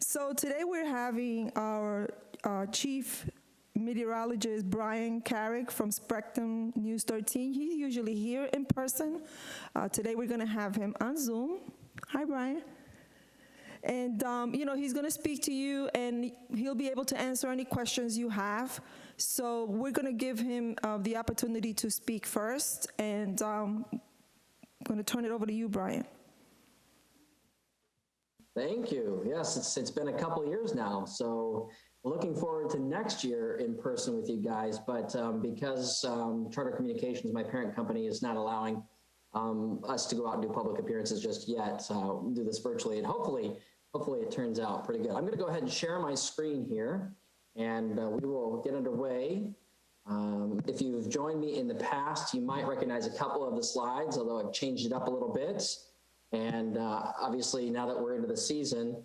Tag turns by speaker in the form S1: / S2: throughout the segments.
S1: So today we're having our chief meteorologist, Bryan Karrick from Spectrum News 13. He's usually here in person. Today we're going to have him on Zoom. Hi, Bryan. And, he's going to speak to you, and he'll be able to answer any questions you have. So we're going to give him the opportunity to speak first, and I'm going to turn it over to you, Bryan.
S2: Thank you. Yes, it's been a couple years now, so looking forward to next year in person with you guys. But because Charter Communications, my parent company, is not allowing us to go out and do public appearances just yet, we'll do this virtually, and hopefully it turns out pretty good. I'm going to go ahead and share my screen here, and we will get underway. If you've joined me in the past, you might recognize a couple of the slides, although I've changed it up a little bit. And obviously, now that we're into the season,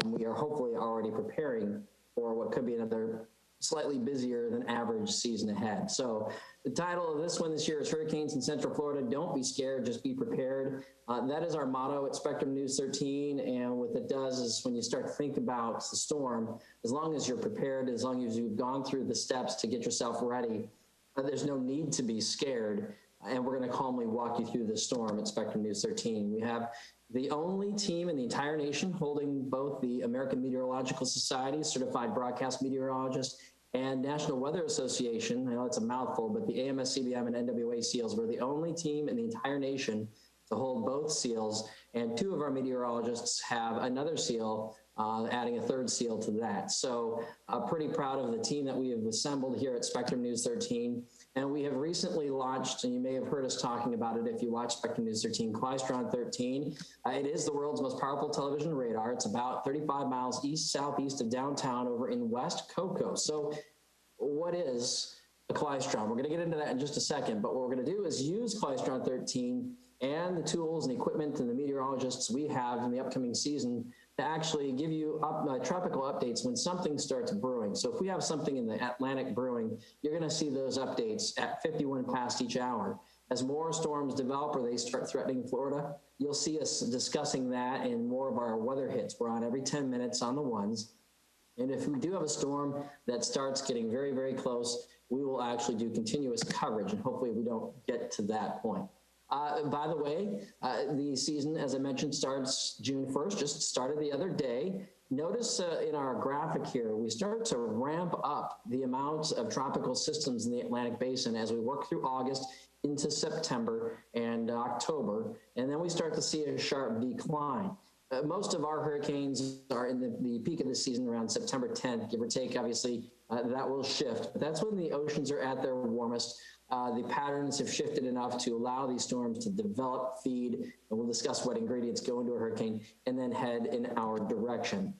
S2: we are hopefully already preparing for what could be another slightly busier than average season ahead. So the title of this one this year is Hurricanes in Central Florida. Don't be scared, just be prepared. That is our motto at Spectrum News 13. And what it does is when you start to think about the storm, as long as you're prepared, as long as you've gone through the steps to get yourself ready, there's no need to be scared. And we're going to calmly walk you through the storm at Spectrum News 13. We have the only team in the entire nation holding both the American Meteorological Society, certified broadcast meteorologist, and National Weather Association. I know it's a mouthful, but the AMS, CBM, and NWA seals. We're the only team in the entire nation to hold both seals, and two of our meteorologists have another seal, adding a third seal to that. So pretty proud of the team that we have assembled here at Spectrum News 13. And we have recently launched, and you may have heard us talking about it if you watch Spectrum News 13, Klystron 13. It is the world's most powerful television radar. It's about 35 miles east-southeast of downtown over in West Cocoa. So what is a Klystron? We're going to get into that in just a second, but what we're going to do is use Klystron 13 and the tools and equipment and the meteorologists we have in the upcoming season to actually give you tropical updates when something starts brewing. So if we have something in the Atlantic brewing, you're going to see those updates at 51 past each hour. As more storms develop or they start threatening Florida, you'll see us discussing that in more of our weather hits. We're on every 10 minutes on the ones. And if we do have a storm that starts getting very, very close, we will actually do continuous coverage, and hopefully we don't get to that point. By the way, the season, as I mentioned, starts June 1st, just started the other day. Notice in our graphic here, we start to ramp up the amount of tropical systems in the Atlantic Basin as we work through August into September and October, and then we start to see a sharp decline. Most of our hurricanes are in the peak of the season around September 10th, give or take. Obviously, that will shift, but that's when the oceans are at their warmest. The patterns have shifted enough to allow these storms to develop, feed, and we'll discuss what ingredients go into a hurricane, and then head in our direction.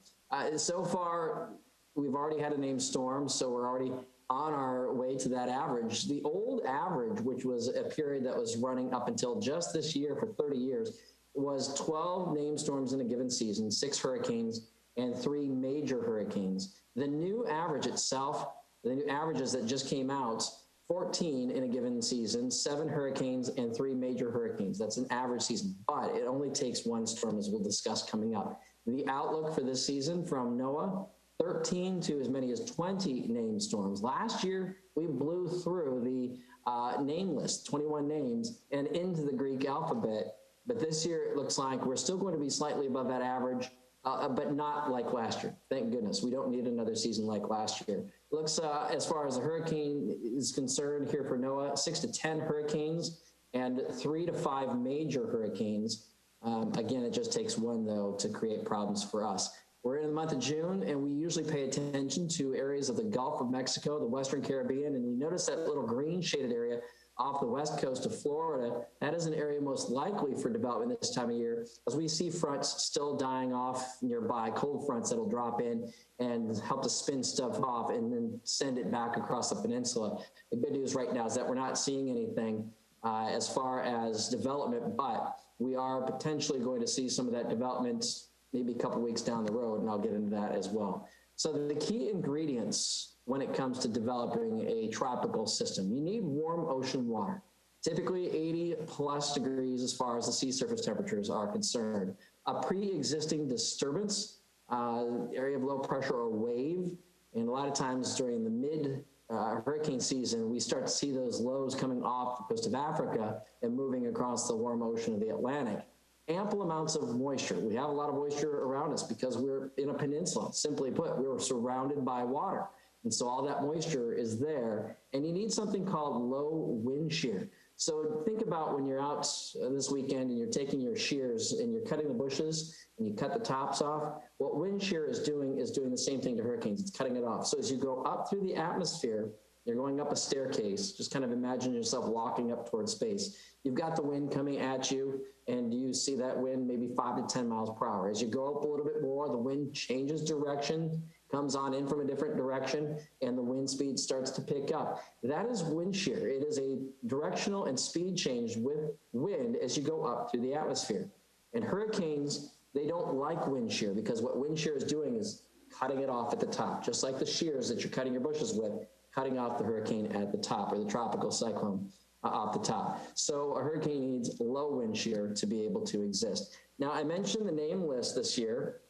S2: So far, we've already had a named storm, so we're already on our way to that average. The old average, which was a period that was running up until just this year for 30 years, was 12 named storms in a given season, 6 hurricanes, and 3 major hurricanes. The new average itself, the new averages that just came out, 14 in a given season, 7 hurricanes, and 3 major hurricanes. That's an average season, but it only takes 1 storm, as we'll discuss coming up. The outlook for this season from NOAA, 13 to as many as 20 named storms. Last year, we blew through the name list, 21 names, and into the Greek alphabet. But this year, it looks like we're still going to be slightly above that average, but not like last year. Thank goodness. We don't need another season like last year. It looks, as far as the hurricane is concerned here for NOAA, 6 to 10 hurricanes and 3 to 5 major hurricanes. Again, it just takes 1, though, to create problems for us. We're in the month of June, and we usually pay attention to areas of the Gulf of Mexico, the Western Caribbean, and you notice that little green shaded area off the west coast of Florida. That is an area most likely for development this time of year, as we see fronts still dying off nearby, cold fronts that'll drop in and help to spin stuff off and then send it back across the peninsula. The good news right now is that we're not seeing anything as far as development, but we are potentially going to see some of that development maybe a couple weeks down the road, and I'll get into that as well. So the key ingredients when it comes to developing a tropical system, you need warm ocean water, typically 80 plus degrees as far as the sea surface temperatures are concerned. A pre-existing disturbance area of low pressure or wave. And a lot of times during the mid hurricane season, we start to see those lows coming off the coast of Africa and moving across the warm ocean of the Atlantic. Ample amounts of moisture. We have a lot of moisture around us because we're in a peninsula. Simply put, we're surrounded by water. And so all that moisture is there. And you need something called low wind shear. So think about when you're out this weekend and you're taking your shears and you're cutting the bushes and you cut the tops off. What wind shear is doing the same thing to hurricanes. It's cutting it off. So as you go up through the atmosphere, you're going up a staircase. Just kind of imagine yourself walking up towards space. You've got the wind coming at you, and you see that wind maybe 5 to 10 miles per hour. As you go up a little bit more, the wind changes direction, comes on in from a different direction, and the wind speed starts to pick up. That is wind shear. It is a directional and speed change with wind as you go up through the atmosphere. And hurricanes, they don't like wind shear because what wind shear is doing is cutting it off at the top, just like the shears that you're cutting your bushes with, cutting off the hurricane at the top, or the tropical cyclone off the top. So a hurricane needs low wind shear to be able to exist. Now, I mentioned the name list this year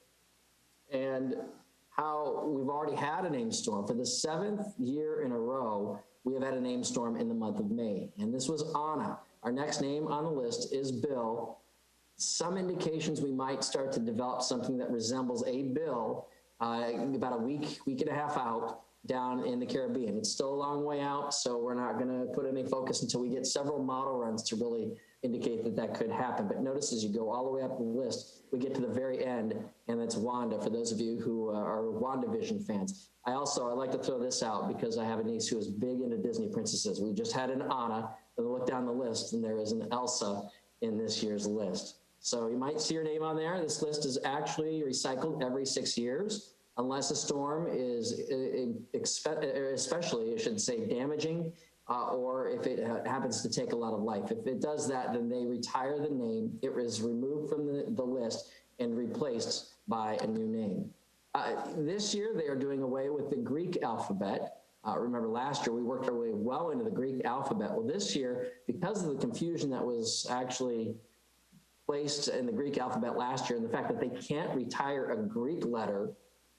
S2: and how we've already had a named storm. For the 7th year in a row, we have had a named storm in the month of May, and this was Anna. Our next name on the list is Bill. Some indications we might start to develop something that resembles a Bill about a week and a half out down in the Caribbean. It's still a long way out, so we're not going to put any focus until we get several model runs to really indicate that that could happen. But notice as you go all the way up the list, we get to the very end, and that's Wanda, for those of you who are WandaVision fans. I like to throw this out because I have a niece who is big into Disney princesses. We just had an Anna, and look down the list, and there is an Elsa in this year's list. So you might see your name on there. This list is actually recycled every 6 years, unless a storm is especially, I should say, damaging, or if it happens to take a lot of life. If it does that, then they retire the name. It is removed from the list and replaced by a new name. This year, they are doing away with the Greek alphabet. Remember last year, we worked our way well into the Greek alphabet. Well, this year, because of the confusion that was actually placed in the Greek alphabet last year, and the fact that they can't retire a Greek letter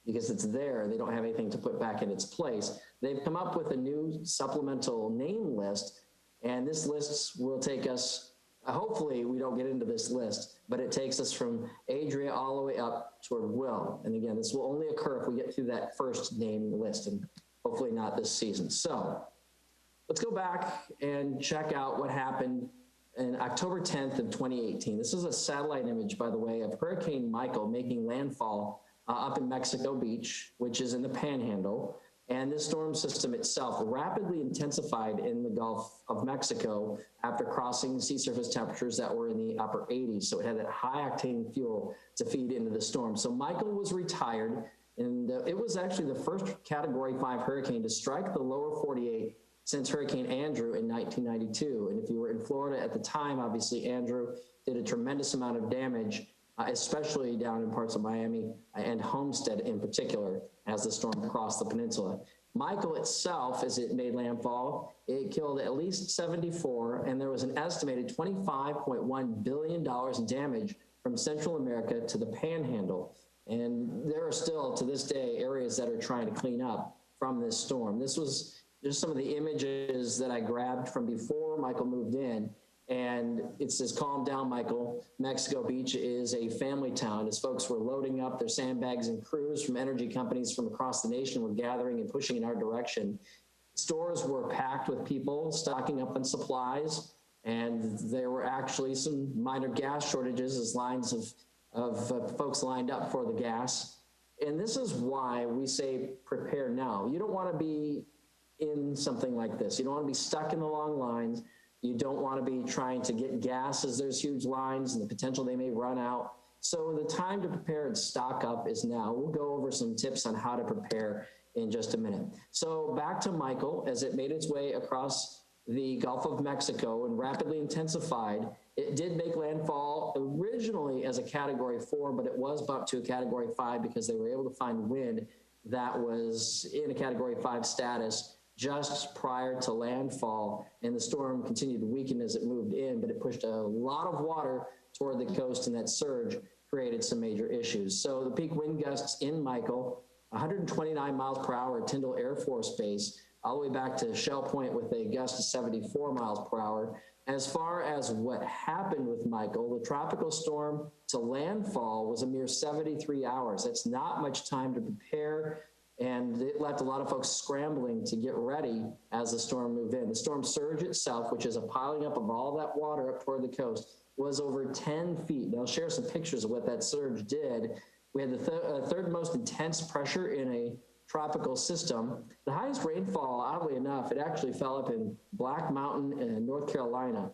S2: because it's there, they don't have anything to put back in its place, they've come up with a new supplemental name list, and this list will take us, hopefully we don't get into this list, but it takes us from Adria all the way up toward Will. And again, this will only occur if we get through that first name list, and hopefully not this season. So let's go back and check out what happened in October 10th of 2018. This is a satellite image, by the way, of Hurricane Michael making landfall up in Mexico Beach, which is in the Panhandle. And this storm system itself rapidly intensified in the Gulf of Mexico after crossing sea surface temperatures that were in the upper 80s. So it had that high octane fuel to feed into the storm. So Michael was retired, and it was actually the first Category 5 hurricane to strike the lower 48 since Hurricane Andrew in 1992. And if you were in Florida at the time, obviously Andrew did a tremendous amount of damage, especially down in parts of Miami and Homestead in particular, as the storm crossed the peninsula. Michael itself, as it made landfall, it killed at least 74, and there was an estimated $25.1 billion in damage from Central America to the Panhandle. And there are still, to this day, areas that are trying to clean up from this storm. This was just some of the images that I grabbed from before Michael moved in. And it says, "Calm down, Michael. Mexico Beach is a family town." As folks were loading up their sandbags, and crews from energy companies from across the nation were gathering and pushing in our direction. Stores were packed with people stocking up on supplies, and there were actually some minor gas shortages as lines of folks lined up for the gas. And this is why we say prepare now. You don't want to be in something like this. You don't want to be stuck in the long lines. You don't want to be trying to get gas as there's huge lines and the potential they may run out. So the time to prepare and stock up is now. We'll go over some tips on how to prepare in just a minute. So back to Michael, as it made its way across the Gulf of Mexico and rapidly intensified. It did make landfall originally as a Category 4, but it was bumped to a Category 5 because they were able to find wind that was in a Category 5 status just prior to landfall, and the storm continued to weaken as it moved in, but it pushed a lot of water toward the coast, and that surge created some major issues. So the peak wind gusts in Michael, 129 miles per hour at Tyndall Air Force Base, all the way back to Shell Point with a gust of 74 miles per hour. As far as what happened with Michael, the tropical storm to landfall was a mere 73 hours. That's not much time to prepare, and it left a lot of folks scrambling to get ready as the storm moved in. The storm surge itself, which is a piling up of all that water up toward the coast, was over 10 feet. Now, I'll share some pictures of what that surge did. We had the third most intense pressure in a tropical system. The highest rainfall, oddly enough, it actually fell up in Black Mountain in North Carolina,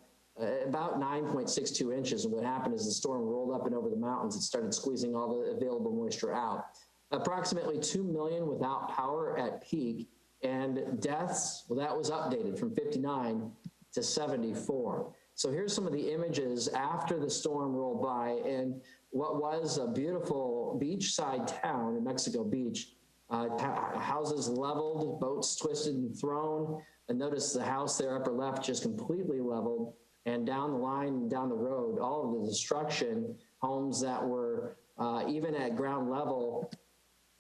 S2: about 9.62 inches. And what happened is the storm rolled up and over the mountains. It started squeezing all the available moisture out. Approximately 2 million without power at peak, and deaths, well, that was updated from 59 to 74. So here's some of the images after the storm rolled by, and what was a beautiful beachside town in Mexico Beach. Houses leveled, boats twisted and thrown. And notice the house there, upper left, just completely leveled. And down the line, down the road, all of the destruction, homes that were even at ground level,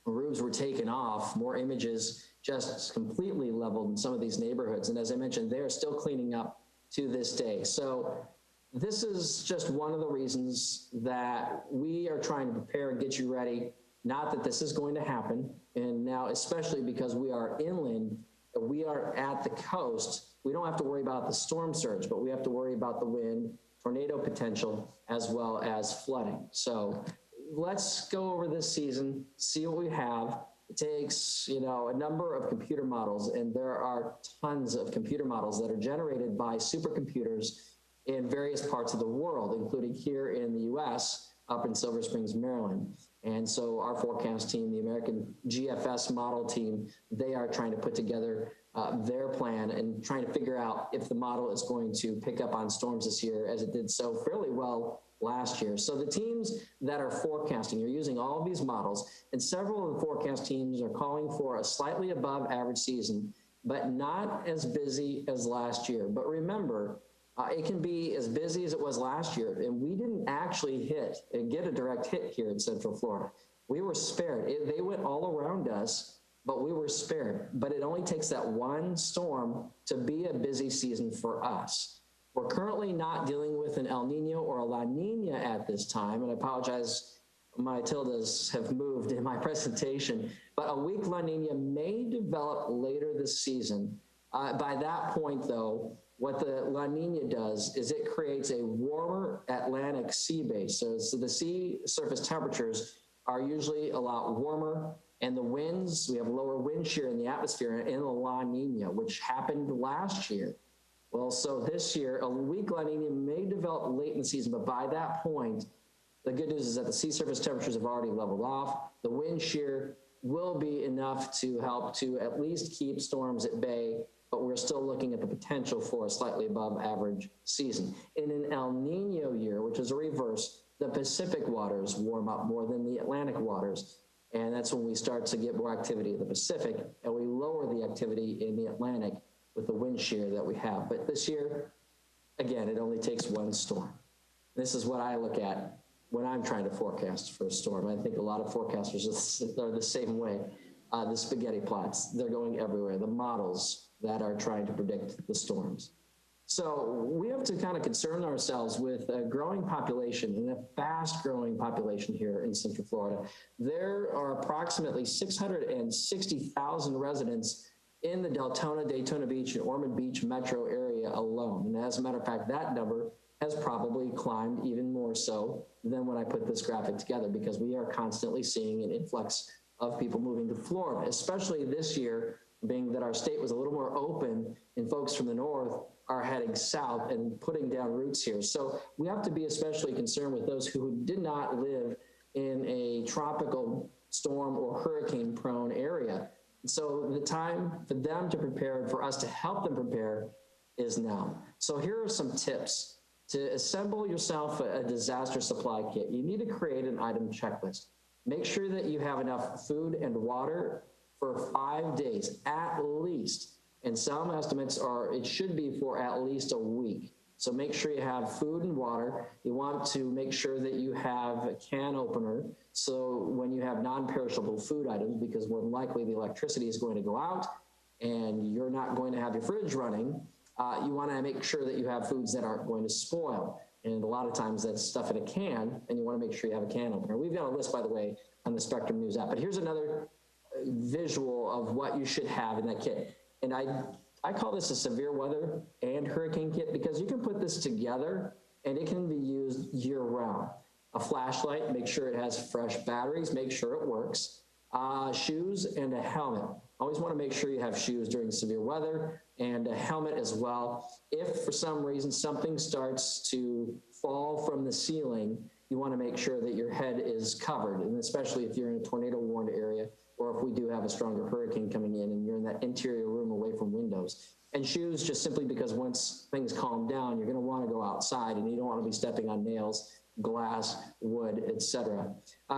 S2: roofs were taken off. More images just completely leveled in some of these neighborhoods. And as I mentioned, they're still cleaning up to this day. So this is just one of the reasons that we are trying to prepare and get you ready. Not that this is going to happen, and now especially because we are inland, we are at the coast, we don't have to worry about the storm surge, but we have to worry about the wind, tornado potential, as well as flooding. So let's go over this season, see what we have. It takes, a number of computer models, and there are tons of computer models that are generated by supercomputers in various parts of the world, including here in the US, up in Silver Springs, Maryland. And so our forecast team, the American GFS model team, they are trying to put together their plan and trying to figure out if the model is going to pick up on storms this year, as it did so fairly well last year. So the teams that are forecasting are using all of these models, and several of the forecast teams are calling for a slightly above average season, but not as busy as last year. But remember, it can be as busy as it was last year, and we didn't actually get a direct hit here in Central Florida. We were spared. They went all around us, but we were spared. But it only takes that one storm to be a busy season for us. We're currently not dealing with an El Nino or a La Nina at this time, and I apologize, my tildes have moved in my presentation, but a weak La Nina may develop later this season. By that point, though, what the La Nina does is it creates a warmer Atlantic sea base. So the sea surface temperatures are usually a lot warmer, and the winds, we have lower wind shear in the atmosphere in the La Nina, which happened last year. Well, so this year, a weak La Nina may develop late in the season, but by that point, the good news is that the sea surface temperatures have already leveled off. The wind shear will be enough to help to at least keep storms at bay, but we're still looking at the potential for a slightly above average season. In an El Nino year, which is a reverse, the Pacific waters warm up more than the Atlantic waters. And that's when we start to get more activity in the Pacific, and we lower the activity in the Atlantic with the wind shear that we have. But this year, again, it only takes one storm. This is what I look at when I'm trying to forecast for a storm. I think a lot of forecasters are the same way. The spaghetti plots, they're going everywhere. The models that are trying to predict the storms. So we have to kind of concern ourselves with a growing population, and a fast growing population here in Central Florida. There are approximately 660,000 residents in the Deltona, Daytona Beach, and Ormond Beach metro area alone. And as a matter of fact, that number has probably climbed even more so than when I put this graphic together, because we are constantly seeing an influx of people moving to Florida, especially this year, being that our state was a little more open and folks from the north are heading south and putting down roots here. So we have to be especially concerned with those who did not live in a tropical storm or hurricane prone area. So the time for them to prepare and for us to help them prepare is now. So here are some tips to assemble yourself a disaster supply kit. You need to create an item checklist. Make sure that you have enough food and water for 5 days at least. And some estimates are it should be for at least a week. So make sure you have food and water. You want to make sure that you have a can opener. So when you have non-perishable food items, because more than likely the electricity is going to go out and you're not going to have your fridge running, you want to make sure that you have foods that aren't going to spoil. And a lot of times that's stuff in a can, and you want to make sure you have a can opener. We've got a list, by the way, on the Spectrum News app. But here's another visual of what you should have in that kit. And I call this a severe weather and hurricane kit because you can put this together and it can be used year round. A flashlight, make sure it has fresh batteries, make sure it works. Shoes and a helmet. Always want to make sure you have shoes during severe weather and a helmet as well. If for some reason something starts to fall from the ceiling, you want to make sure that your head is covered, and especially if you're in a tornado warned area, or if we do have a stronger hurricane coming in and you're in that interior room away from windows. And shoes, just simply because once things calm down, you're going to want to go outside and you don't want to be stepping on nails, glass, wood, etc.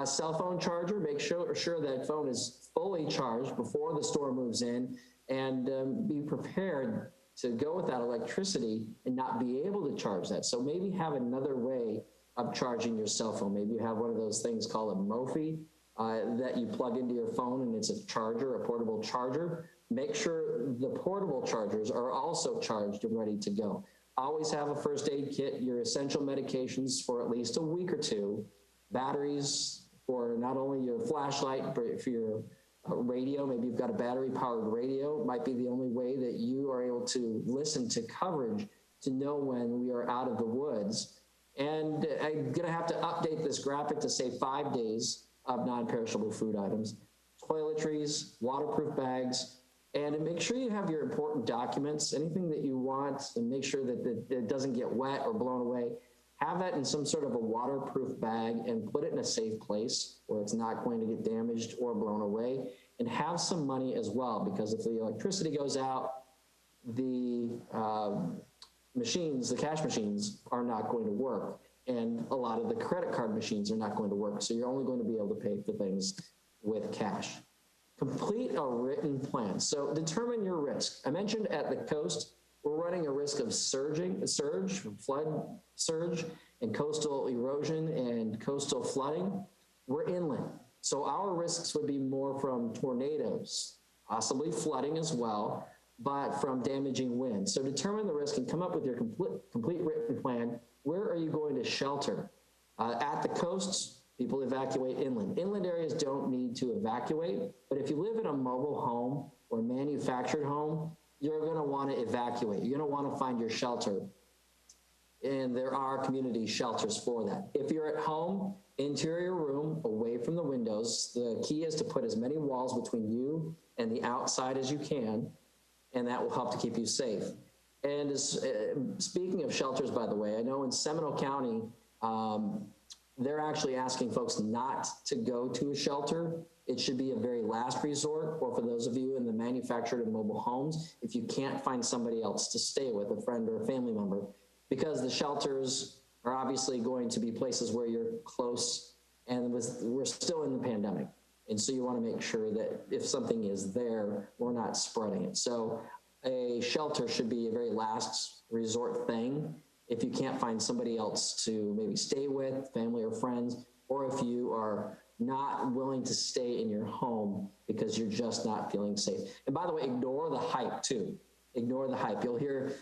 S2: Cell phone charger, make sure that phone is fully charged before the storm moves in, and be prepared to go without electricity and not be able to charge that. So maybe have another way of charging your cell phone. Maybe you have one of those things called a Mophie that you plug into your phone, and it's a charger, a portable charger. Make sure the portable chargers are also charged and ready to go. Always have a first aid kit, your essential medications for at least a week or two, batteries for not only your flashlight, but for your radio. Maybe you've got a battery powered radio. It might be the only way that you are able to listen to coverage to know when we are out of the woods. And I'm gonna have to update this graphic to say 5 days of non-perishable food items, toiletries, waterproof bags, and make sure you have your important documents, anything that you want, and make sure that it doesn't get wet or blown away. Have that in some sort of a waterproof bag and put it in a safe place where it's not going to get damaged or blown away. And have some money as well, because if the electricity goes out, the machines, the cash machines, are not going to work. And a lot of the credit card machines are not going to work. So you're only going to be able to pay for things with cash. Complete a written plan. So determine your risk. I mentioned at the coast, we're running a risk of flood surge, and coastal erosion and coastal flooding. We're inland. So our risks would be more from tornadoes, possibly flooding as well, but from damaging winds. So determine the risk and come up with your complete written plan. Where are you going to shelter? At the coasts, people evacuate inland. Inland areas don't need to evacuate, but if you live in a mobile home or manufactured home, you're going to want to evacuate. You're going to want to find your shelter. And there are community shelters for that. If you're at home, interior room, away from the windows, the key is to put as many walls between you and the outside as you can, and that will help to keep you safe. And speaking of shelters, by the way, I know in Seminole County, they're actually asking folks not to go to a shelter. It should be a very last resort, or for those of you in the manufactured and mobile homes, if you can't find somebody else to stay with, a friend or a family member, because the shelters are obviously going to be places where you're close, and we're still in the pandemic. And so you want to make sure that if something is there, we're not spreading it. So a shelter should be a very last resort thing if you can't find somebody else to maybe stay with, family or friends, or if you are not willing to stay in your home because you're just not feeling safe. And by the way, ignore the hype too. Ignore the hype. You'll hear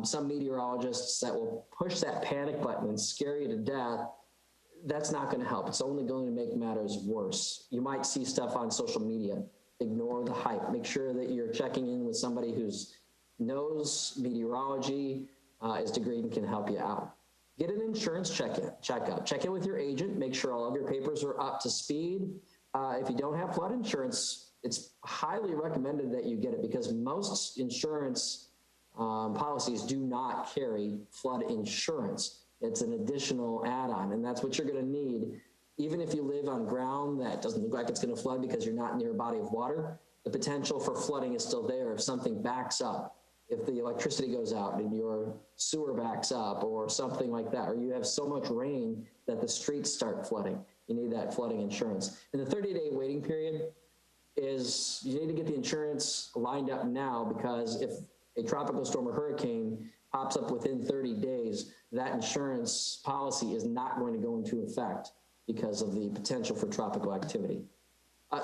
S2: some meteorologists that will push that panic button and scare you to death. That's not going to help. It's only going to make matters worse. You might see stuff on social media. Ignore the hype. Make sure that you're checking in with somebody who knows meteorology, is degreed, and can help you out. Get an insurance checkup. Check in with your agent. Make sure all of your papers are up to speed. If you don't have flood insurance, it's highly recommended that you get it, because most insurance policies do not carry flood insurance. It's an additional add-on, and that's what you're going to need. Even if you live on ground that doesn't look like it's going to flood because you're not near a body of water, the potential for flooding is still there if something backs up. If the electricity goes out and your sewer backs up or something like that, or you have so much rain that the streets start flooding, you need that flooding insurance. And the 30-day waiting period is, you need to get the insurance lined up now, because if a tropical storm or hurricane pops up within 30 days, that insurance policy is not going to go into effect because of the potential for tropical activity.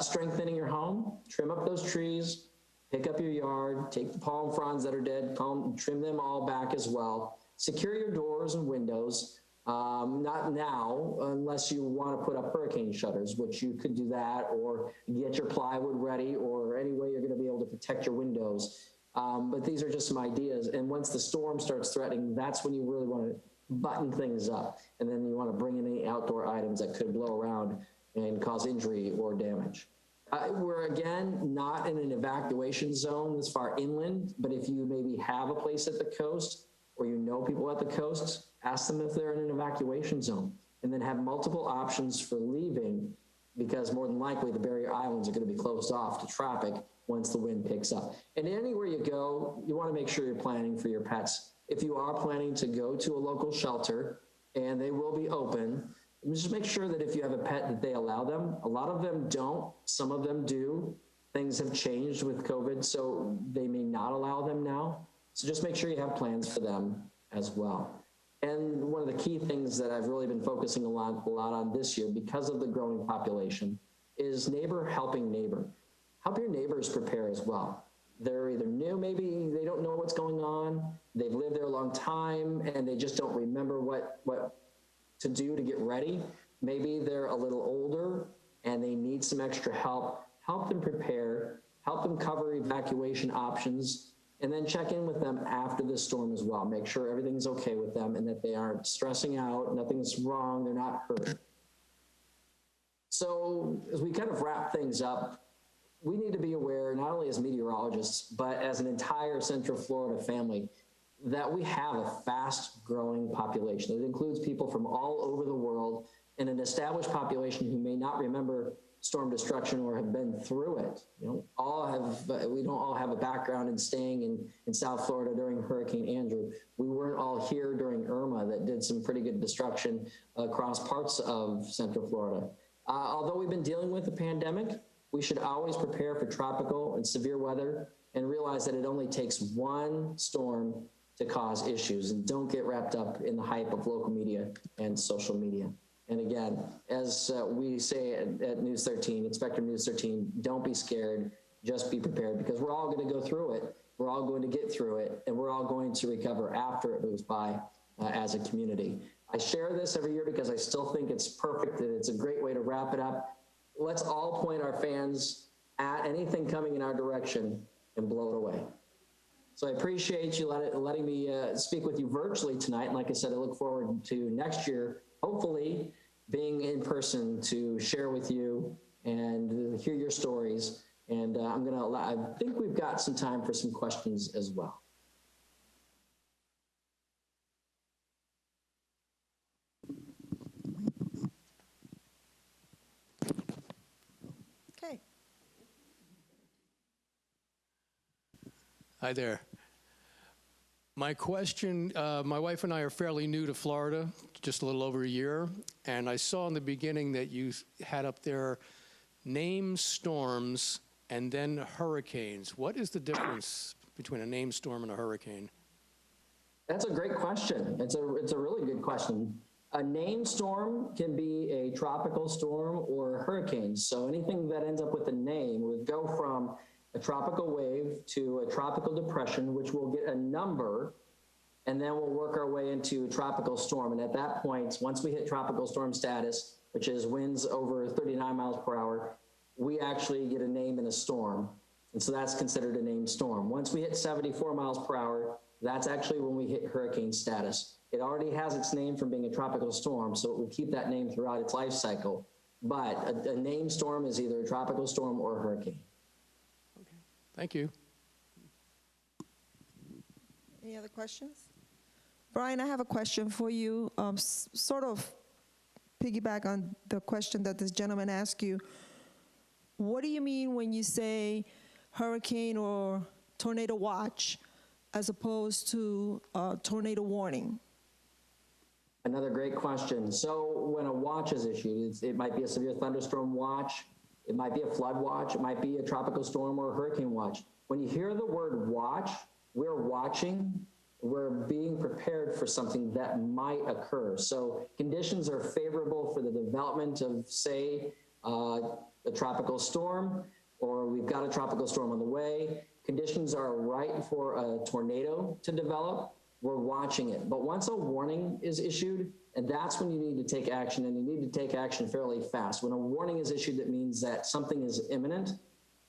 S2: Strengthening your home, trim up those trees, pick up your yard, take the palm fronds that are dead, trim them all back as well. Secure your doors and windows, not now, unless you want to put up hurricane shutters, which you could do that, or get your plywood ready, or any way you're going to be able to protect your windows. But these are just some ideas. And once the storm starts threatening, that's when you really want to button things up. And then you want to bring in any outdoor items that could blow around and cause injury or damage. We're, again, not in an evacuation zone this far inland, but if you maybe have a place at the coast or you know people at the coast, ask them if they're in an evacuation zone, and then have multiple options for leaving, because more than likely the barrier islands are going to be closed off to traffic once the wind picks up. And anywhere you go, you want to make sure you're planning for your pets. If you are planning to go to a local shelter, and they will be open, just make sure that if you have a pet that they allow them. A lot of them don't, some of them do. Things have changed with COVID, so they may not allow them now. So just make sure you have plans for them as well. And one of the key things that I've really been focusing a lot on this year, because of the growing population, is neighbor helping neighbor. Help your neighbors prepare as well. They're either new, maybe they don't know what's going on, they've lived there a long time, and they just don't remember what to do to get ready. Maybe they're a little older and they need some extra help. Help them prepare, help them cover evacuation options, and then check in with them after the storm as well. Make sure everything's okay with them and that they aren't stressing out, nothing's wrong, they're not hurt. So as we kind of wrap things up, we need to be aware, not only as meteorologists, but as an entire Central Florida family, that we have a fast growing population. It includes people from all over the world and an established population who may not remember storm destruction or have been through it. We don't all have a background in staying in South Florida during Hurricane Andrew. We weren't all here during Irma that did some pretty good destruction across parts of Central Florida. Although we've been dealing with the pandemic, we should always prepare for tropical and severe weather and realize that it only takes one storm to cause issues, and don't get wrapped up in the hype of local media and social media. And again, as we say at News 13, Inspector News 13, don't be scared, just be prepared, because we're all going to go through it. We're all going to get through it, and we're all going to recover after it moves by as a community. I share this every year because I still think it's perfect, and it's a great way to wrap it up. Let's all point our fans at anything coming in our direction and blow it away. So I appreciate you letting me speak with you virtually tonight. And like I said, I look forward to next year, hopefully being in person to share with you and hear your stories. And I think we've got some time for some questions as well.
S1: Okay.
S3: Hi there. My question, my wife and I are fairly new to Florida, just a little over a year, and I saw in the beginning that you had up there named storms and then hurricanes. What is the difference between a named storm and a hurricane?
S2: That's a great question. It's a really good question. A named storm can be a tropical storm or a hurricane. So anything that ends up with a name would go from a tropical wave to a tropical depression, which will get a number, and then we'll work our way into a tropical storm. And at that point, once we hit tropical storm status, which is winds over 39 miles per hour, we actually get a name in a storm. And so that's considered a named storm. Once we hit 74 miles per hour, that's actually when we hit hurricane status. It already has its name from being a tropical storm, so it will keep that name throughout its life cycle. But a named storm is either a tropical storm or a hurricane.
S3: Thank you.
S1: Any other questions? Brian, I have a question for you, sort of piggyback on the question that this gentleman asked you. What do you mean when you say hurricane or tornado watch as opposed to tornado warning?
S2: Another great question. So when a watch is issued, it might be a severe thunderstorm watch, it might be a flood watch, it might be a tropical storm or a hurricane watch. When you hear the word watch, we're watching we're being prepared for something that might occur. So conditions are favorable for the development of, say, a tropical storm, or we've got a tropical storm on the way. Conditions are right for a tornado to develop. We're watching it. But once a warning is issued, and that's when you need to take action, and you need to take action fairly fast. When a warning is issued, that means that something is imminent.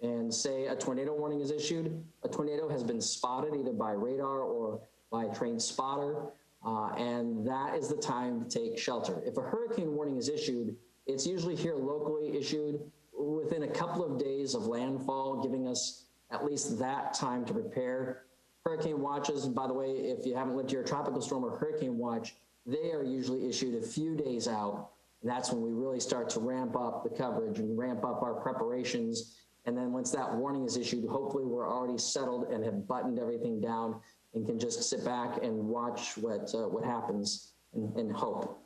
S2: And say a tornado warning is issued, a tornado has been spotted either by radar or by a trained spotter, and that is the time to take shelter. If a hurricane warning is issued, it's usually here locally issued within a couple of days of landfall, giving us at least that time to prepare. Hurricane watches, by the way, if you haven't lived here, tropical storm or hurricane watch, they are usually issued a few days out. And that's when we really start to ramp up the coverage and ramp up our preparations. And then once that warning is issued, hopefully we're already settled and have buttoned everything down and can just sit back and watch what happens and hope.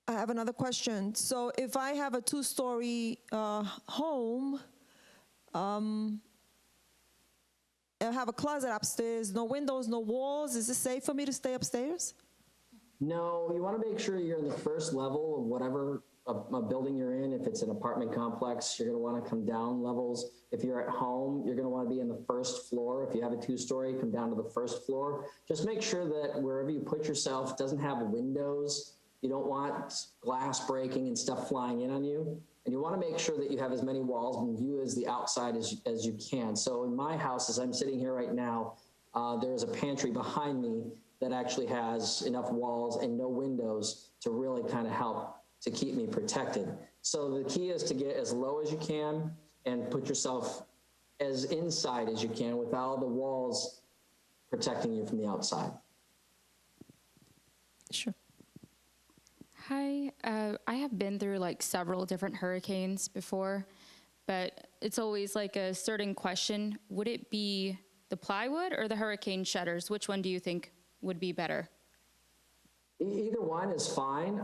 S1: I have another question. So if I have a two-story home, I have a closet upstairs, no windows, no walls. Is it safe for me to stay upstairs?
S2: No, you want to make sure you're in the first level of whatever a building you're in. If it's an apartment complex, you're going to want to come down levels. If you're at home, you're going to want to be in the first floor. If you have a two-story, come down to the first floor. Just make sure that wherever you put yourself doesn't have windows. You don't want glass breaking and stuff flying in on you. And you want to make sure that you have as many walls and view as the outside as you can. So in my house, as I'm sitting here right now, there's a pantry behind me that actually has enough walls and no windows to really kind of help to keep me protected. So the key is to get as low as you can and put yourself as inside as you can without the walls protecting you from the outside.
S1: Sure.
S4: Hi, I have been through like several different hurricanes before, but it's always like a certain question. Would it be the plywood or the hurricane shutters? Which one do you think would be better?
S2: Either one is fine.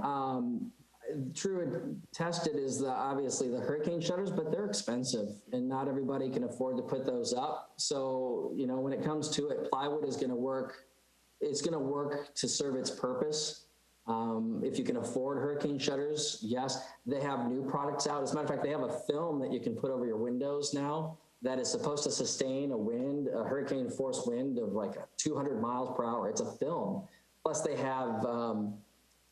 S2: True and tested is obviously the hurricane shutters, but they're expensive and not everybody can afford to put those up. So, you know, when it comes to it, plywood is going to work. It's going to work to serve its purpose. If you can afford hurricane shutters, yes, they have new products out. As a matter of fact, they have a film that you can put over your windows now that is supposed to sustain a hurricane force wind of like 200 miles per hour. It's a film. Plus they have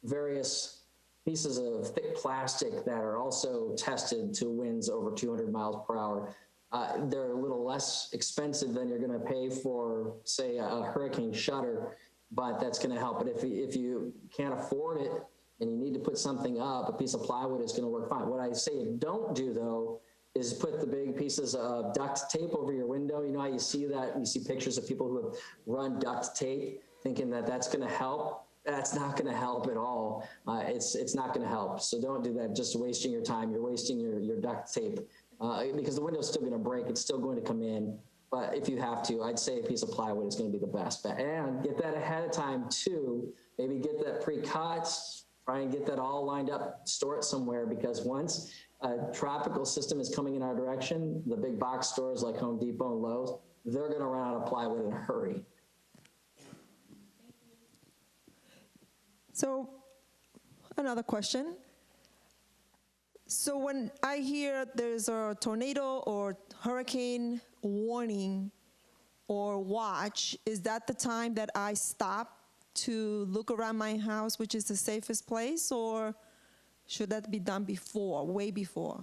S2: various pieces of thick plastic that are also tested to winds over 200 miles per hour. They're a little less expensive than you're going to pay for, say, a hurricane shutter, but that's going to help. But if you can't afford it and you need to put something up, a piece of plywood is going to work fine. What I say don't do, though, is put the big pieces of duct tape over your window. You know how you see that? You see pictures of people who have run duct tape thinking that that's going to help. That's not going to help at all. It's not going to help. So don't do that. Just wasting your time. You're wasting your duct tape because the window's still going to break. It's still going to come in. But if you have to, I'd say a piece of plywood is going to be the best bet. And get that ahead of time too. Maybe get that pre-cut. Try and get that all lined up. Store it somewhere, because once a tropical system is coming in our direction, the big box stores like Home Depot and Lowe's, they're going to run out of plywood in a hurry.
S1: So another question. So when I hear there's a tornado or hurricane warning or watch, is that the time that I stop to look around my house, which is the safest place, or should that be done before, way before?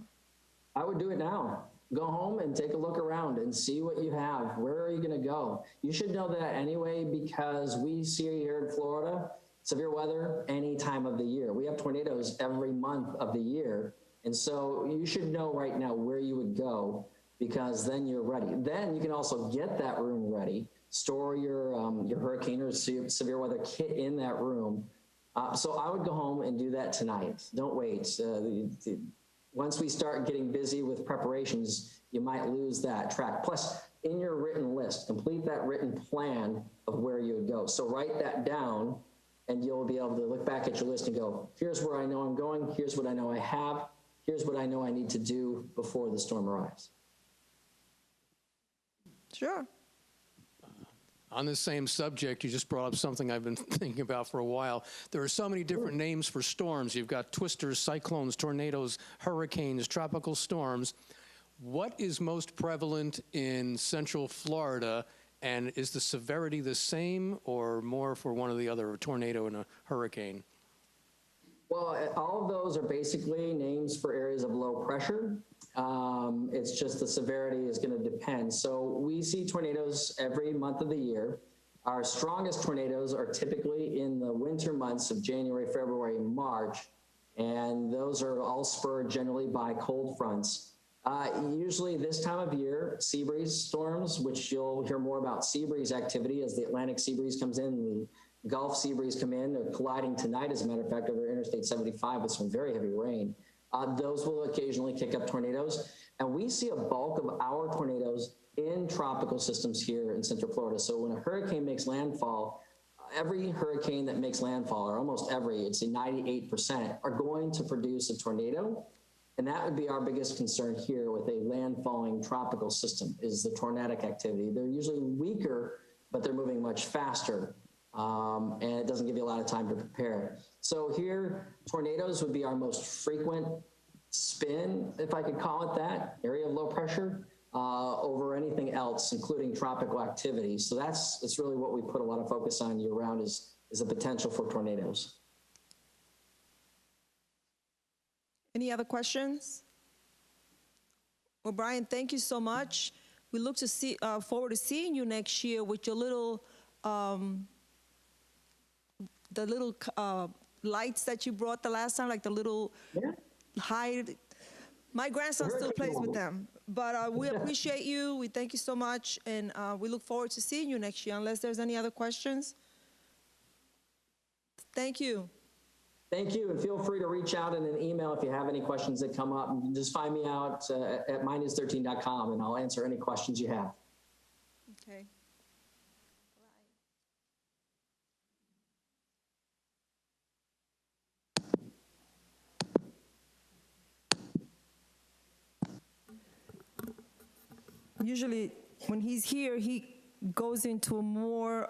S2: I would do it now. Go home and take a look around and see what you have. Where are you going to go? You should know that anyway, because we see here in Florida severe weather any time of the year. We have tornadoes every month of the year. And so you should know right now where you would go, because then you're ready. Then you can also get that room ready, store your hurricane or severe weather kit in that room. So I would go home and do that tonight. Don't wait. Once we start getting busy with preparations, you might lose that track. Plus, in your written list, complete that written plan of where you would go. So write that down, and you'll be able to look back at your list and go, here's where I know I'm going, here's what I know I have, here's what I know I need to do before the storm arrives.
S1: Sure.
S3: On the same subject, you just brought up something I've been thinking about for a while. There are so many different names for storms. You've got twisters, cyclones, tornadoes, hurricanes, tropical storms. What is most prevalent in Central Florida, and is the severity the same or more for one or the other, a tornado and a hurricane?
S2: Well, all of those are basically names for areas of low pressure. It's just the severity is going to depend. So we see tornadoes every month of the year. Our strongest tornadoes are typically in the winter months of January, February, March, and those are all spurred generally by cold fronts. Usually this time of year, sea breeze storms, which you'll hear more about sea breeze activity as the Atlantic sea breeze comes in, the Gulf sea breeze come in. They're colliding tonight, as a matter of fact, over Interstate 75 with some very heavy rain. Those will occasionally kick up tornadoes. And we see a bulk of our tornadoes in tropical systems here in Central Florida. So when a hurricane makes landfall, every hurricane that makes landfall, or almost every, it's 98%, are going to produce a tornado. And that would be our biggest concern here with a landfalling tropical system, is the tornadic activity. They're usually weaker, but they're moving much faster. And it doesn't give you a lot of time to prepare. So here, tornadoes would be our most frequent spin, if I could call it that, area of low pressure, over anything else, including tropical activity. So that's really what we put a lot of focus on year round, is the potential for tornadoes.
S1: Any other questions? Well, Bryan, thank you so much. We look to forward to seeing you next year with your little, the little lights that you brought the last time, like the little hide. My grandson still plays with them. But we appreciate you. We thank you so much. And we look forward to seeing you next year, unless there's any other questions. Thank you.
S2: Thank you, and feel free to reach out in an email if you have any questions that come up. Just find me out at mynews13.com, and I'll answer any questions you have.
S1: Okay. Usually, when he's here, he goes into a more,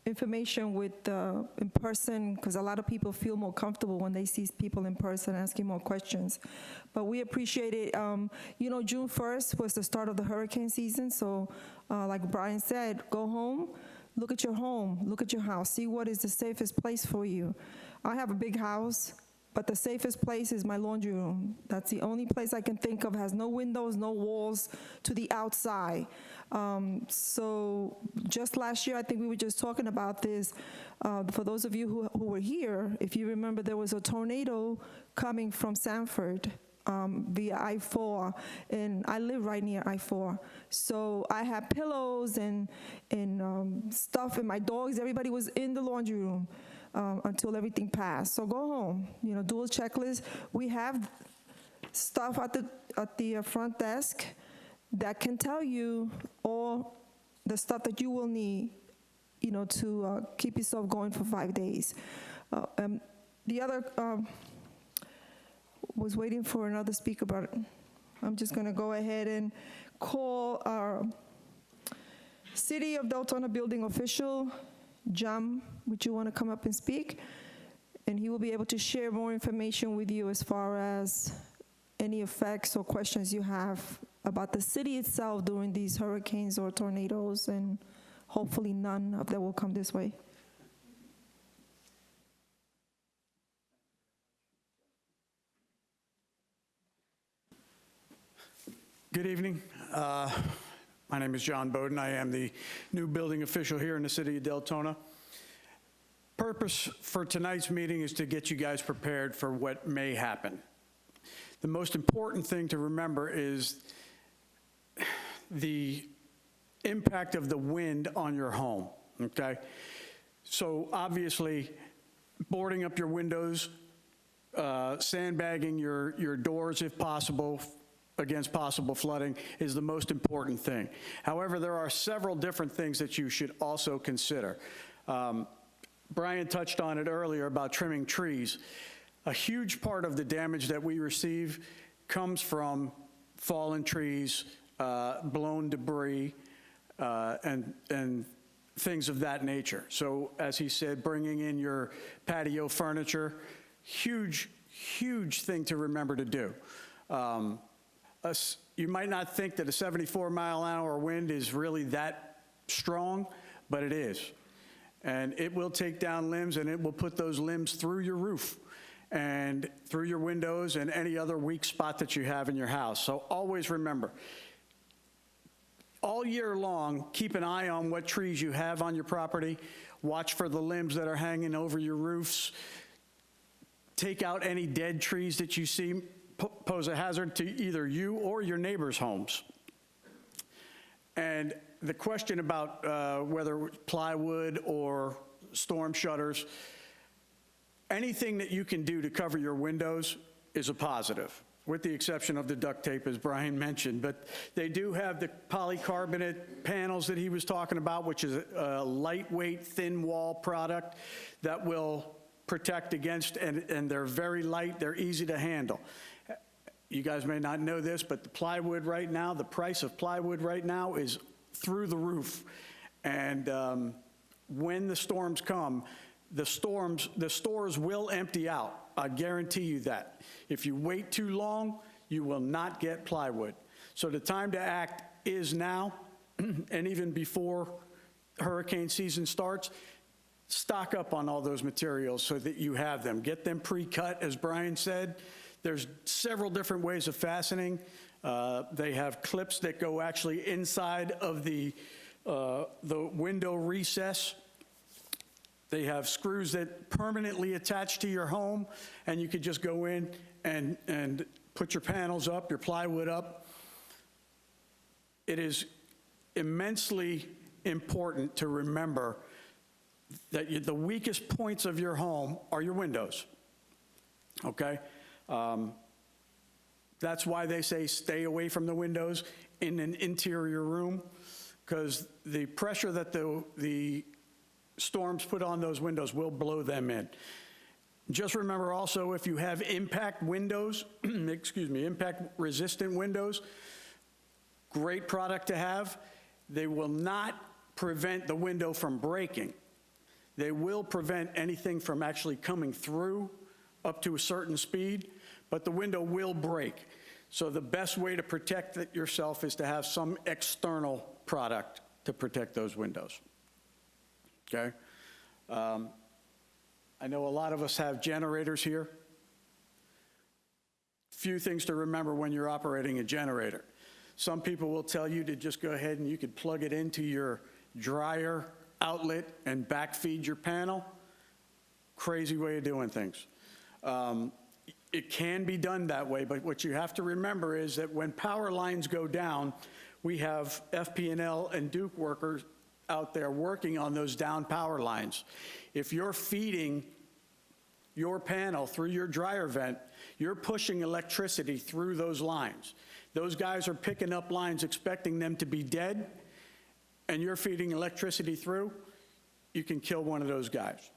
S1: information with in person, because a lot of people feel more comfortable when they see people in person asking more questions. But we appreciate it. June 1st was the start of the hurricane season. So like Bryan said, go home, look at your home, look at your house, see what is the safest place for you. I have a big house, but the safest place is my laundry room. That's the only place I can think of, has no windows, no walls to the outside. So just last year, I think we were just talking about this. For those of you who were here, if you remember, there was a tornado coming from Sanford via I-4, and I live right near I-4. So I had pillows and stuff, and my dogs, everybody was in the laundry room until everything passed. So go home, do a checklist. We have stuff at the front desk that can tell you all the stuff that you will need, to keep yourself going for 5 days. The other was waiting for another speaker, but I'm just going to go ahead and call our City of Deltona building official, Jam. Would you want to come up and speak? And he will be able to share more information with you as far as any effects or questions you have about the city itself during these hurricanes or tornadoes, and hopefully none of them will come this way.
S5: Good evening. My name is John Bowden. I am the new building official here in the city of Deltona. Purpose for tonight's meeting is to get you guys prepared for what may happen. The most important thing to remember is the impact of the wind on your home, okay? So obviously, boarding up your windows, sandbagging your doors if possible, against possible flooding is the most important thing. However, there are several different things that you should also consider. Bryan touched on it earlier about trimming trees. A huge part of the damage that we receive comes from fallen trees, blown debris, and things of that nature. So as he said, bringing in your patio furniture, huge, huge thing to remember to do. You might not think that a 74-mile-an-hour wind is really that strong, but it is. And it will take down limbs, and it will put those limbs through your roof and through your windows and any other weak spot that you have in your house. So always remember, all year long, keep an eye on what trees you have on your property. Watch for the limbs that are hanging over your roofs. Take out any dead trees that you see pose a hazard to either you or your neighbors' homes. And the question about whether plywood or storm shutters, anything that you can do to cover your windows is a positive, with the exception of the duct tape, as Brian mentioned. But they do have the polycarbonate panels that he was talking about, which is a lightweight, thin wall product that will protect against, and they're very light, they're easy to handle. You guys may not know this, but the plywood right now, the price of plywood right now is through the roof. And when the storms come, the stores will empty out. I guarantee you that. If you wait too long, you will not get plywood. So the time to act is now, and even before hurricane season starts. Stock up on all those materials so that you have them. Get them pre-cut, as Brian said. There's several different ways of fastening. They have clips that go actually inside of the window recess. They have screws that permanently attach to your home, and you could just go in and put your panels up, your plywood up. It is immensely important to remember that the weakest points of your home are your windows, okay? That's why they say stay away from the windows in an interior room, because the pressure that the storms put on those windows will blow them in. Just remember also, if you have impact windows, excuse me, impact resistant windows, great product to have. They will not prevent the window from breaking. They will prevent anything from actually coming through up to a certain speed, but the window will break. So the best way to protect yourself is to have some external product to protect those windows, okay? I know a lot of us have generators here. Few things to remember when you're operating a generator. Some people will tell you to just go ahead and you could plug it into your dryer outlet and backfeed your panel. Crazy way of doing things. It can be done that way, but what you have to remember is that when power lines go down, we have FP&L and Duke workers out there working on those down power lines. If you're feeding your panel through your dryer vent, you're pushing electricity through those lines. Those guys are picking up lines expecting them to be dead, and you're feeding electricity through, you can kill one of those guys.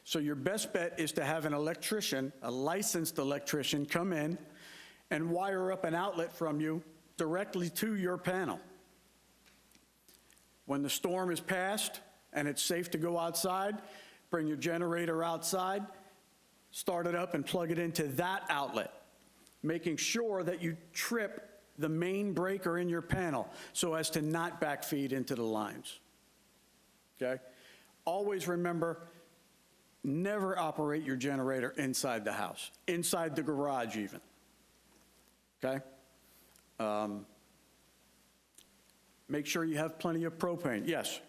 S5: So your best bet is to have an electrician, a licensed electrician, come in and wire up an outlet from you directly to your panel. When the storm is past and it's safe to go outside, bring your generator outside, start it up and plug it into that outlet, making sure that you trip the main breaker in your panel so as to not backfeed into the lines, okay? Always remember, never operate your generator inside the house, inside the garage even, okay? Make sure you have plenty of propane. Yes?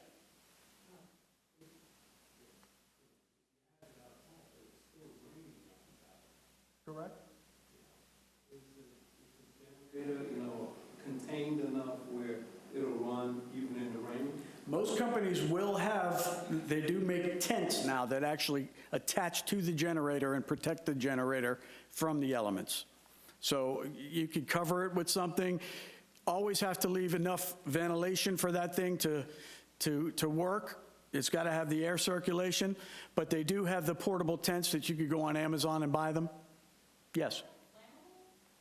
S5: Correct?
S6: Is the generator, contained enough where it'll run even in the rain?
S5: Most companies will have, they do make tents now that actually attach to the generator and protect the generator from the elements. So you could cover it with something. Always have to leave enough ventilation for that thing to work. It's got to have the air circulation, but they do have the portable tents that you could go on Amazon and buy them. Yes?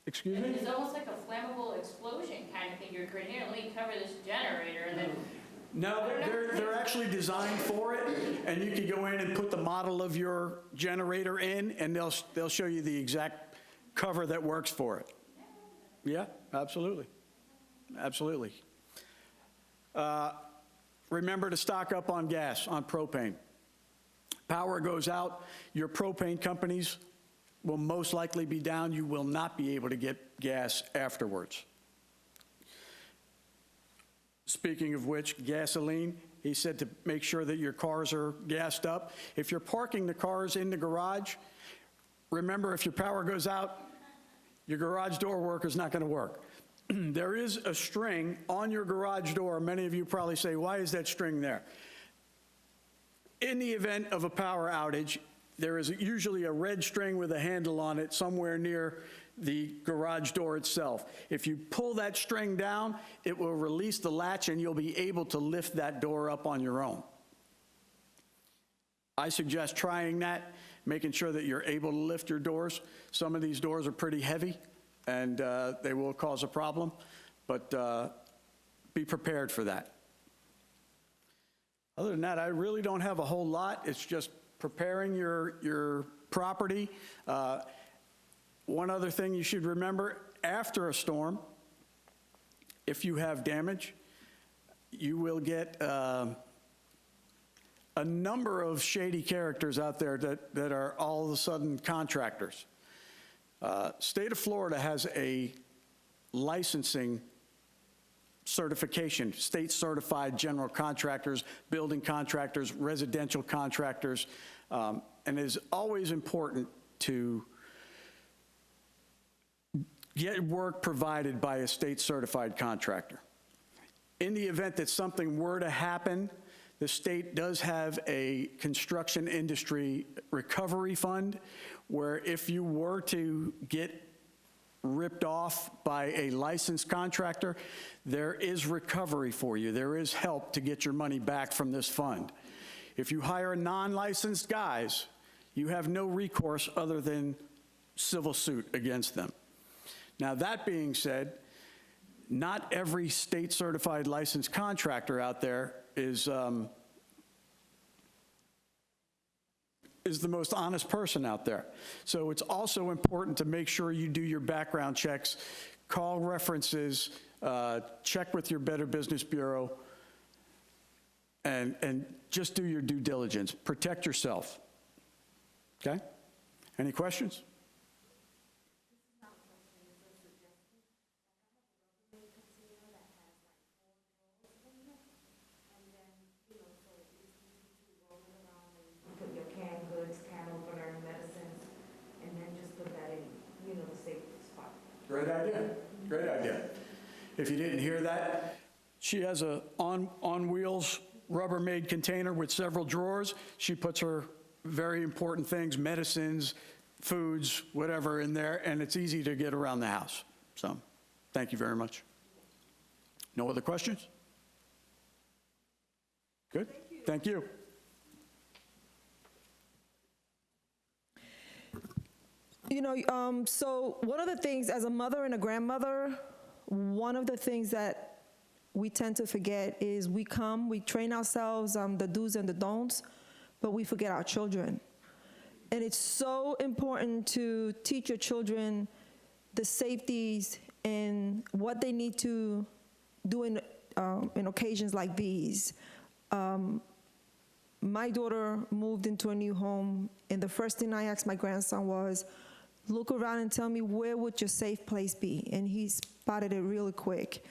S5: Excuse me?
S7: It's almost like a flammable explosion kind of thing you could inherently cover this generator and then.
S5: No, they're actually designed for it, and you can go in and put the model of your generator in, and they'll show you the exact cover that works for it. Yeah, absolutely. Absolutely. Remember to stock up on gas, on propane. Power goes out, your propane companies will most likely be down. You will not be able to get gas afterwards. Speaking of which, gasoline, he said to make sure that your cars are gassed up. If you're parking the cars in the garage, remember if your power goes out, your garage door worker's not going to work. There is a string on your garage door. Many of you probably say, why is that string there? In the event of a power outage, there is usually a red string with a handle on it somewhere near the garage door itself. If you pull that string down, it will release the latch and you'll be able to lift that door up on your own. I suggest trying that, making sure that you're able to lift your doors. Some of these doors are pretty heavy and they will cause a problem, but be prepared for that. Other than that, I really don't have a whole lot. It's just preparing your property. One other thing you should remember, after a storm, if you have damage, you will get a number of shady characters out there that are all of a sudden contractors. State of Florida has a licensing certification, state certified general contractors, building contractors, residential contractors, and it is always important to get work provided by a state certified contractor. In the event that something were to happen, the state does have a construction industry recovery fund where if you were to get ripped off by a licensed contractor, there is recovery for you. There is help to get your money back from this fund. If you hire non-licensed guys, you have no recourse other than civil suit against them. Now, that being said, not every state certified licensed contractor out there is the most honest person out there. So it's also important to make sure you do your background checks, call references, check with your Better Business Bureau, and just do your due diligence. Protect yourself. Okay? Any questions? Great idea, great idea. If you didn't hear that, she has a on-wheels Rubbermaid container with several drawers. She puts her very important things, medicines, foods, whatever in there, and it's easy to get around the house. So, thank you very much. No other questions? Good, thank you.
S1: You know, so one of the things, as a mother and a grandmother, one of the things that we tend to forget is we train ourselves on the do's and the don'ts, but we forget our children. And it's so important to teach your children the safeties and what they need to do in occasions like these. My daughter moved into a new home, and the first thing I asked my grandson was, look around and tell me where would your safe place be? And he spotted it really quick.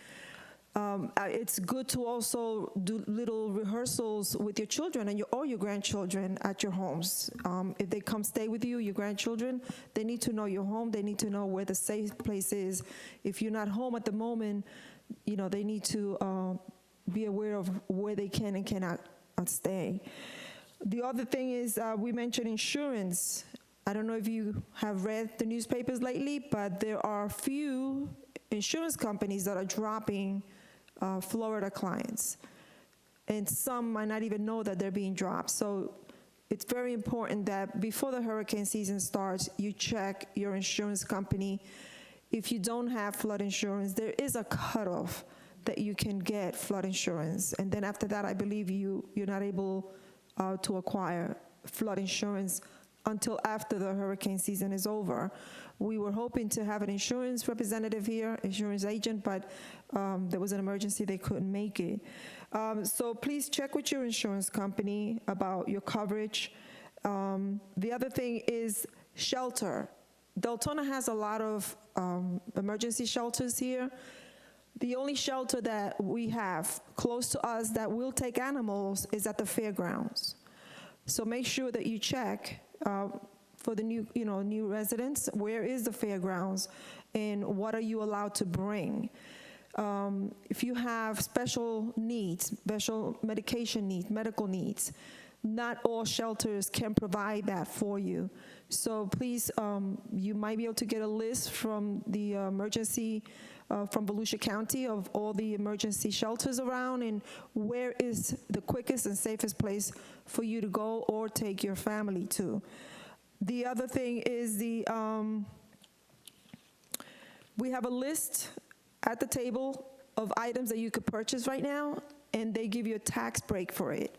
S1: It's good to also do little rehearsals with your children and or your grandchildren at your homes. If they come stay with you, your grandchildren, they need to know your home. They need to know where the safe place is. If you're not home at the moment, you know, they need to be aware of where they can and cannot stay. The other thing is we mentioned insurance. I don't know if you have read the newspapers lately, but there are a few insurance companies that are dropping Florida clients. And some might not even know that they're being dropped. So it's very important that before the hurricane season starts, you check your insurance company. if you don't have flood insurance, there is a cutoff that you can get flood insurance. And then after that, I believe you're not able to acquire flood insurance until after the hurricane season is over. We were hoping to have an insurance representative here, insurance agent, but there was an emergency, they couldn't make it. So please check with your insurance company about your coverage. The other thing is shelter. Deltona has a lot of emergency shelters here. The only shelter that we have close to us that will take animals is at the fairgrounds. So make sure that you check for the new residents, where is the fairgrounds and what are you allowed to bring? If you have special needs, special medication needs, medical needs, not all shelters can provide that for you. So please, you might be able to get a list from the emergency, from Volusia County of all the emergency shelters around and where is the quickest and safest place for you to go or take your family to. The other thing is we have a list at the table of items that you could purchase right now, and they give you a tax break for it.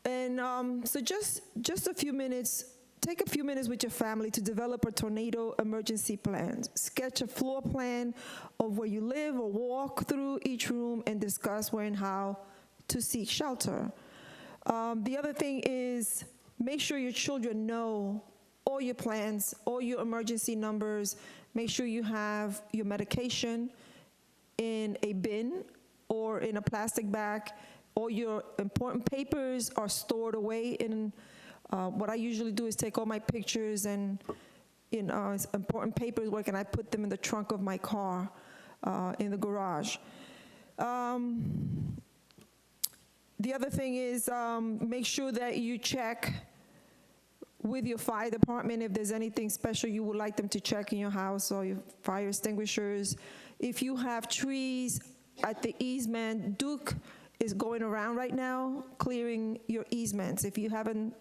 S1: And so just a few minutes, take a few minutes with your family to develop a tornado emergency plan. Sketch a floor plan of where you live or walk through each room and discuss where and how to seek shelter. The other thing is make sure your children know all your plans, all your emergency numbers. Make sure you have your medication in a bin or in a plastic bag. All your important papers are stored away in, what I usually do is take all my pictures and important paperwork and I put them in the trunk of my car in the garage. The other thing is make sure that you check with your fire department if there's anything special you would like them to check in your house or your fire extinguishers. If you have trees at the easement, Duke is going around right now clearing your easements. If you haven't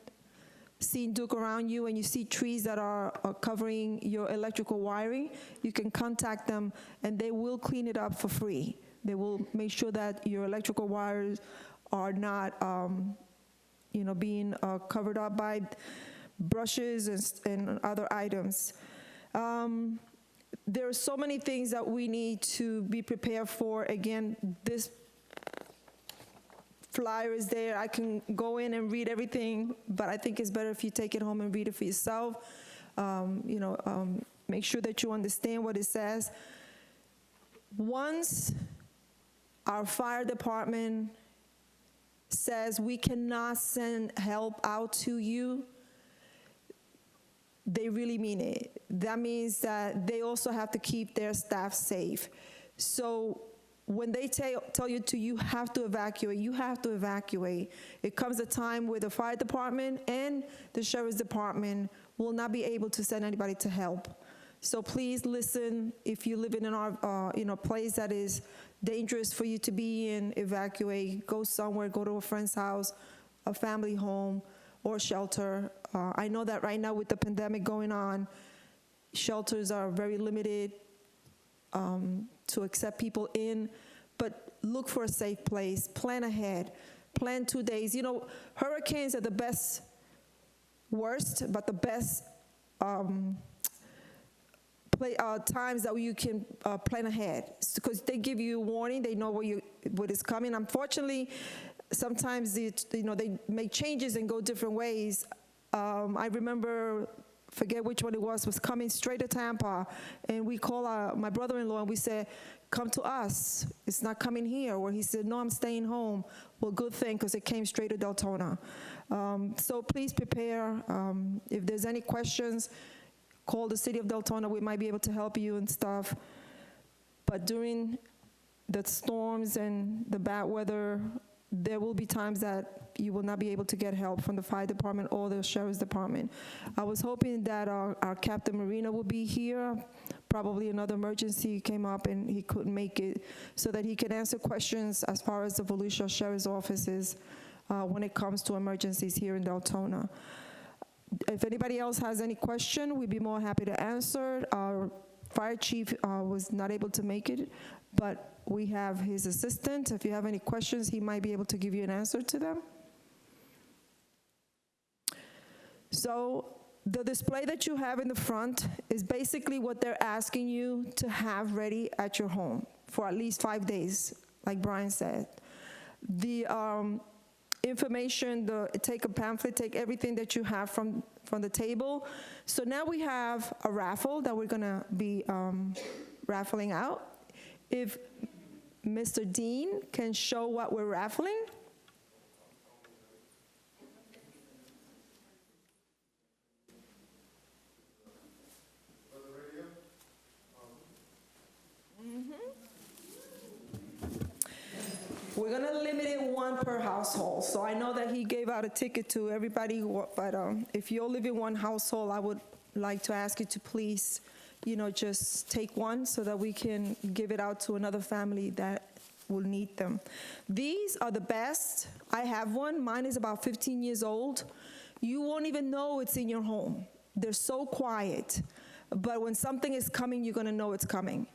S1: seen Duke around you and you see trees that are covering your electrical wiring, you can contact them and they will clean it up for free. They will make sure that your electrical wires are not being covered up by brushes and other items. There are so many things that we need to be prepared for. Again, this flyer is there. I can go in and read everything, but I think it's better if you take it home and read it for yourself. Make sure that you understand what it says. Once our fire department says we cannot send help out to you, they really mean it. That means that they also have to keep their staff safe. So when they tell you you have to evacuate, you have to evacuate. It comes a time where the fire department and the sheriff's department will not be able to send anybody to help. So please listen. If you live in a place that is dangerous for you to be in, evacuate. Go somewhere. Go to a friend's house, a family home, or shelter. I know that right now with the pandemic going on, shelters are very limited to accept people in, but look for a safe place. Plan ahead. Plan 2 days. Hurricanes are the worst, but the best times that you can plan ahead, because they give you a warning. They know what is coming. Unfortunately, sometimes they make changes and go different ways. I remember, forget which one it was coming straight to Tampa, and we call my brother-in-law and we said, come to us. It's not coming here. Where he said, no, I'm staying home. Well, good thing, because it came straight to Deltona. So please prepare. If there's any questions, call the city of Deltona. We might be able to help you and stuff. But during the storms and the bad weather, there will be times that you will not be able to get help from the fire department or the sheriff's department. I was hoping that our Captain Marina would be here. Probably another emergency came up and he couldn't make it, so that he could answer questions as far as the Volusia Sheriff's offices when it comes to emergencies here in Deltona. If anybody else has any question, we'd be more happy to answer. Our fire chief was not able to make it, but we have his assistant. If you have any questions, he might be able to give you an answer to them. So the display that you have in the front is basically what they're asking you to have ready at your home for at least 5 days, like Bryan said. The information, take a pamphlet, take everything that you have from the table. So now we have a raffle that we're gonna be raffling out. If Mr. Dean can show what we're raffling. We're gonna limit it one per household. So I know that he gave out a ticket to everybody, but if you all live in one household, I would like to ask you to please, just take one so that we can give it out to another family that will need them. These are the best. I have one. Mine is about 15 years old. You won't even know it's in your home. They're so quiet. But when something is coming, you're gonna know it's coming.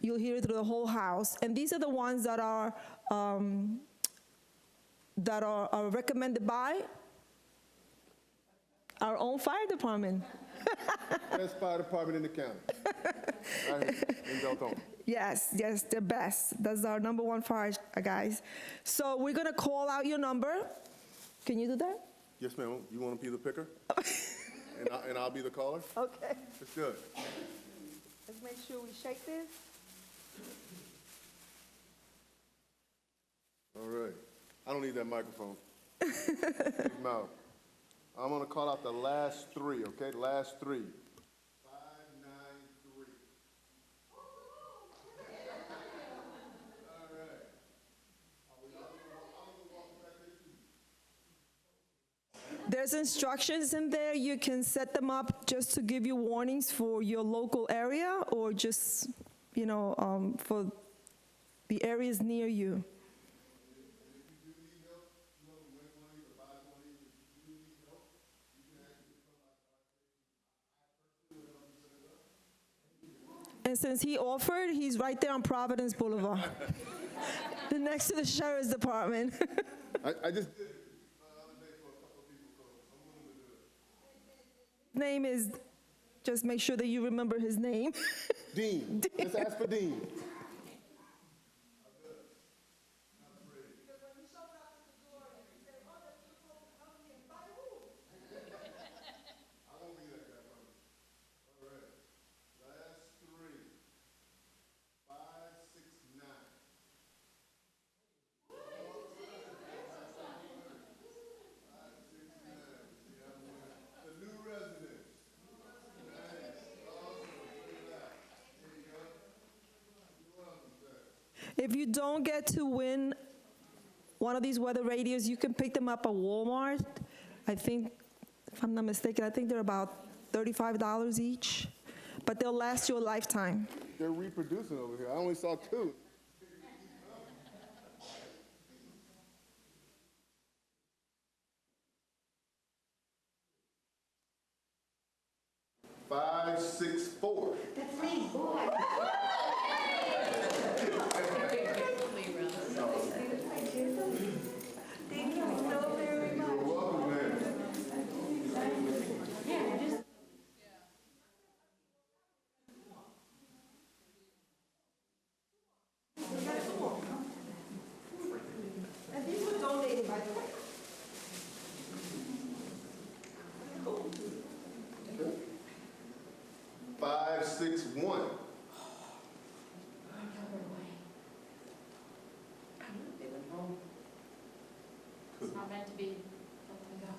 S1: You'll hear it through the whole house. And these are the ones that are recommended by our own fire department.
S8: Best fire department in the county. Right here in Deltona.
S1: Yes, they're best. That's our number one fire guys. So we're gonna call out your number. Can you do that?
S8: Yes, ma'am. You want to be the picker? and I'll be the caller?
S1: Okay.
S8: It's good.
S1: Let's make sure we shake this.
S8: All right. I don't need that microphone. Big mouth. I'm going to call out the last three, okay? The last three. 593. All right.
S1: There's instructions in there. You can set them up just to give you warnings for your local area or just, for the areas near you. And since he offered, he's right there on Providence Boulevard, next to the Sheriff's Department.
S8: I just did it the other day for a couple of people, so I'm willing to do it.
S1: Name is, just make sure that you remember his name.
S8: Dean. Let's ask for Dean.
S1: If you don't get to win one of these weather radios, you can pick them up at Walmart. I think, if I'm not mistaken, I think they're about $35 each, but they'll last you a lifetime.
S8: They're reproducing over here. I only saw two. Five, 6, 4.
S9: That's me. Thank you so very much.
S8: You're welcome, man.
S1: And these were donated, by the way.
S8: 5, 6, 1.
S7: It's not meant to be.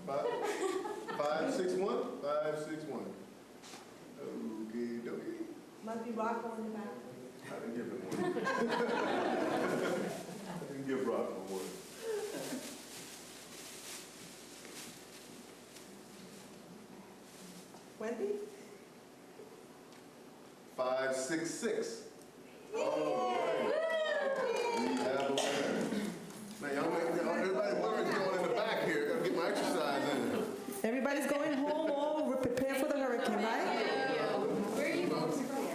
S8: 5, 6, 1. 5, 6, 1. Okie dokie.
S1: Must be Rocco in the back.
S8: I didn't give him one. I didn't give Rock one.
S1: Wendy?
S8: 5, 6, 6. All right. We have a winner. Man, everybody worried going in the back here. Gotta get my exercise in.
S1: Everybody's going home, all we're prepared for the hurricane, right?
S7: Where are you folks from?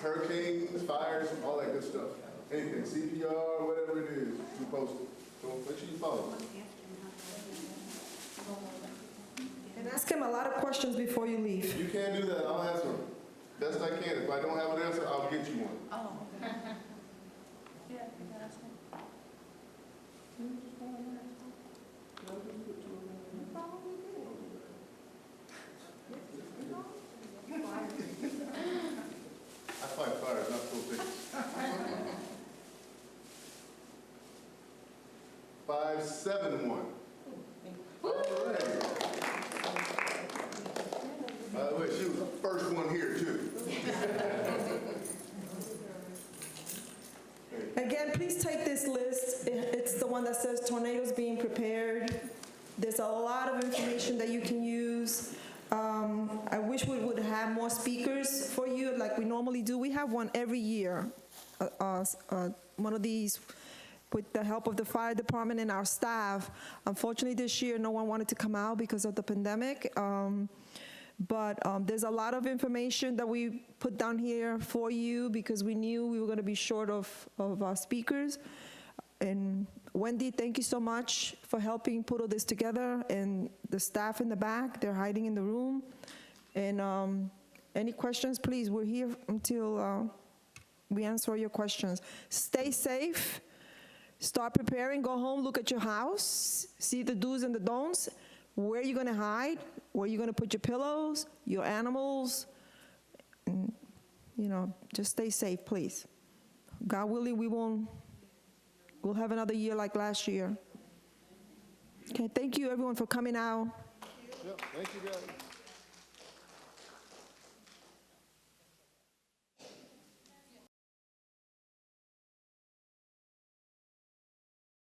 S8: hurricanes, fires, all that good stuff. Anything, CPR, whatever it is, we post it. So make sure you follow.
S1: And ask him a lot of questions before you leave.
S8: You can't do that, I'll answer them. Best I can. If I don't have an answer, I'll get you one.
S7: Oh. Yeah, you can ask him.
S8: I fight fires, not throw pickets. 571. All right. By the way, she was the first one here, too.
S1: Again, please take this list. It's the one that says tornadoes being prepared. There's a lot of information that you can use. I wish we would have more speakers for you like we normally do. We have one every year, one of these with the help of the fire department and our staff. Unfortunately, this year, no one wanted to come out because of the pandemic. But there's a lot of information that we put down here for you because we knew we were going to be short of speakers. And Wendy, thank you so much for helping put all this together. And the staff in the back, they're hiding in the room. And any questions, please, we're here until we answer your questions. Stay safe. Start preparing. Go home, look at your house, see the do's and the don'ts. Where you're going to hide, where you're going to put your pillows, your animals, and, you know, just stay safe, please. God willing, we'll have another year like last year. Okay, thank you everyone for coming out.
S8: Yep, thank you guys.